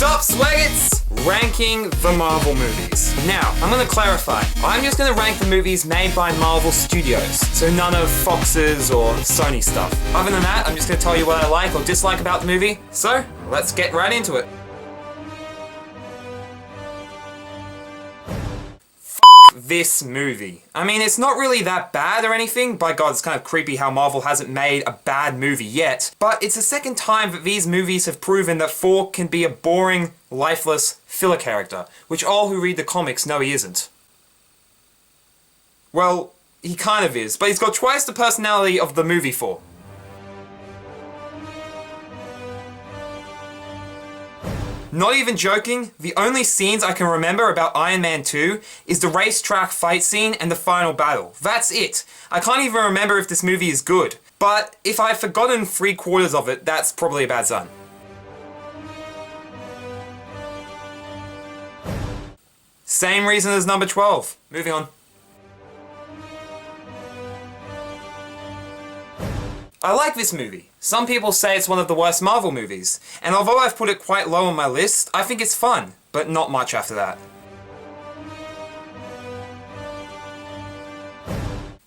Sup, Swaggets? Ranking the Marvel movies. Now, I'm gonna clarify. I'm just gonna rank the movies made by Marvel Studios, so none of Fox's or Sony stuff. Other than that, I'm just gonna tell you what I like or dislike about the movie. So, let's get right into it. This movie. I mean, it's not really that bad or anything. By God, it's kind of creepy how Marvel hasn't made a bad movie yet. But it's the second time that these movies have proven that Thor can be a boring, lifeless filler character, which all who read the comics know he isn't. Well, he kind of is, but he's got twice the personality of the movie Thor. Not even joking, the only scenes I can remember about Iron Man 2 is the racetrack fight scene and the final battle. That's it. I can't even remember if this movie is good. But if I've forgotten 3/4 of it, that's probably a bad sign. Same reason as number 12. Moving on. I like this movie. Some people say it's one of the worst Marvel movies, and although I've put it quite low on my list, I think it's fun, but not much after that.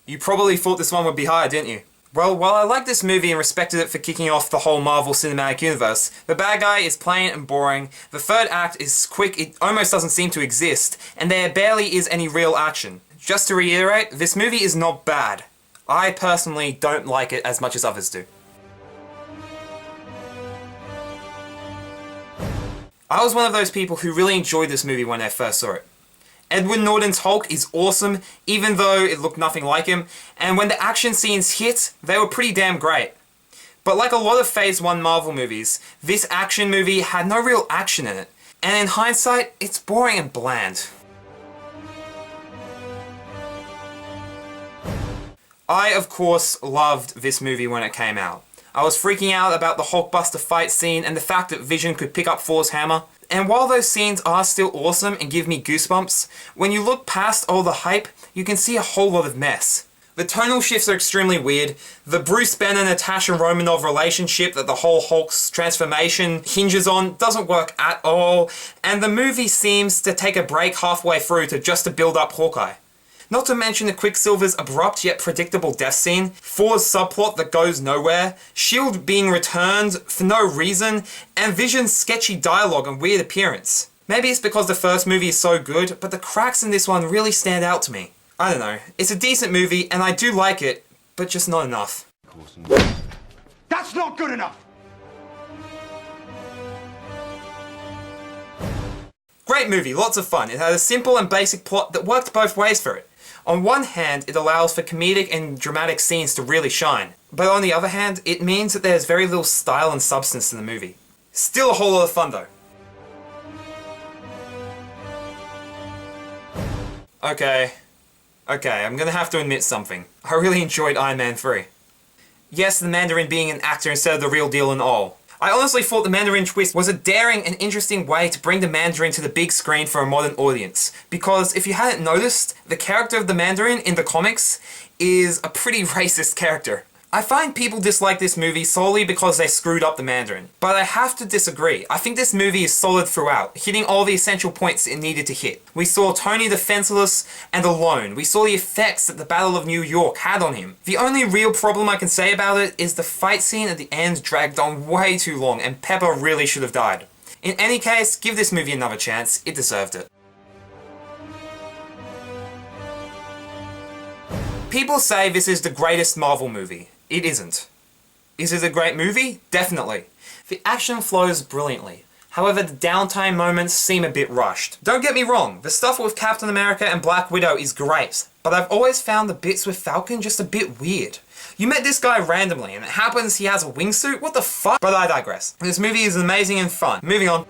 You probably thought this one would be higher, didn't you? Well, while I like this movie and respected it for kicking off the whole Marvel Cinematic Universe, the bad guy is plain and boring, the third act is quick, it almost doesn't seem to exist, and there barely is any real action. Just to reiterate, this movie is not bad. I personally don't like it as much as others do. I was one of those people who really enjoyed this movie when I first saw it. Edward Norton's Hulk is awesome, even though it looked nothing like him, and when the action scenes hit, they were pretty damn great. But like a lot of Phase 1 Marvel movies, this action movie had no real action in it, and in hindsight, it's boring and bland. I, of course, loved this movie when it came out. I was freaking out about the Hulkbuster fight scene and the fact that Vision could pick up Thor's hammer. And while those scenes are still awesome and give me goosebumps, when you look past all the hype, you can see a whole lot of mess. The tonal shifts are extremely weird, the Bruce Banner-Natasha Romanoff relationship that the whole Hulk's transformation hinges on doesn't work at all, and the movie seems to take a break halfway through just to build up Hawkeye. Not to mention the Quicksilver's abrupt yet predictable death scene, Thor's subplot that goes nowhere, S.H.I.E.L.D. being returned for no reason, and Vision's sketchy dialogue and weird appearance. Maybe it's because the first movie is so good, but the cracks in this one really stand out to me. I don't know, it's a decent movie and I do like it, but just not enough. That's not good enough! Great movie, lots of fun. It had a simple and basic plot that worked both ways for it. On one hand, it allows for comedic and dramatic scenes to really shine. But on the other hand, it means that there's very little style and substance to the movie. Still a whole lot of fun though. Okay, I'm gonna have to admit something. I really enjoyed Iron Man 3. Yes, the Mandarin being an actor instead of the real deal and all. I honestly thought the Mandarin twist was a daring and interesting way to bring the Mandarin to the big screen for a modern audience. Because if you hadn't noticed, the character of the Mandarin in the comics is a pretty racist character. I find people dislike this movie solely because they screwed up the Mandarin. But I have to disagree. I think this movie is solid throughout, hitting all the essential points it needed to hit. We saw Tony defenseless and alone. We saw the effects that the Battle of New York had on him. The only real problem I can say about it is the fight scene at the end dragged on way too long and Pepper really should have died. In any case, give this movie another chance. It deserved it. People say this is the greatest Marvel movie. It isn't. Is it a great movie? Definitely. The action flows brilliantly. However, the downtime moments seem a bit rushed. Don't get me wrong, the stuff with Captain America and Black Widow is great, but I've always found the bits with Falcon just a bit weird. You met this guy randomly and it happens he has a wingsuit? What the fuck? But I digress. This movie is amazing and fun. Moving on.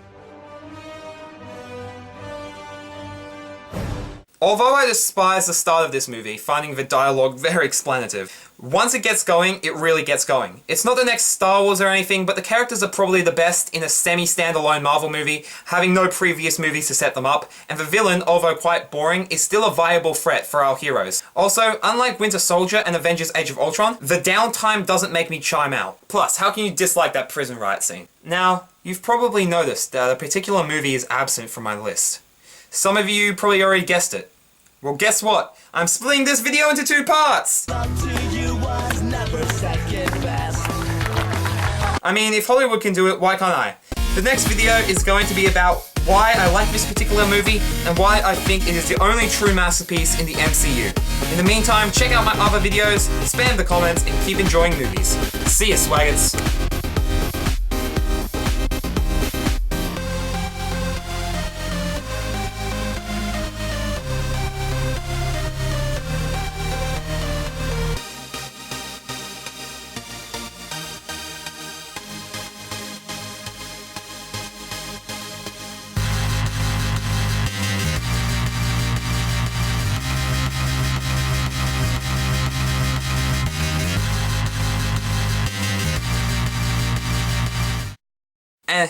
Although I despise the start of this movie, finding the dialogue very explanative, once it gets going, it really gets going. It's not the next Star Wars or anything, but the characters are probably the best in a semi-standalone Marvel movie, having no previous movies to set them up, and the villain, although quite boring, is still a viable threat for our heroes. Also, unlike Winter Soldier and Avengers Age of Ultron, the downtime doesn't make me chime out. Plus, how can you dislike that prison riot scene? Now, You've probably noticed that a particular movie is absent from my list. Some of you probably already guessed it. Well, guess what? I'm splitting this video into 2 parts! I mean, if Hollywood can do it, why can't I? The next video is going to be about why I like this particular movie and why I think it is the only true masterpiece in the MCU. In the meantime, check out my other videos, spam the comments, and keep enjoying movies. See ya, swaggers!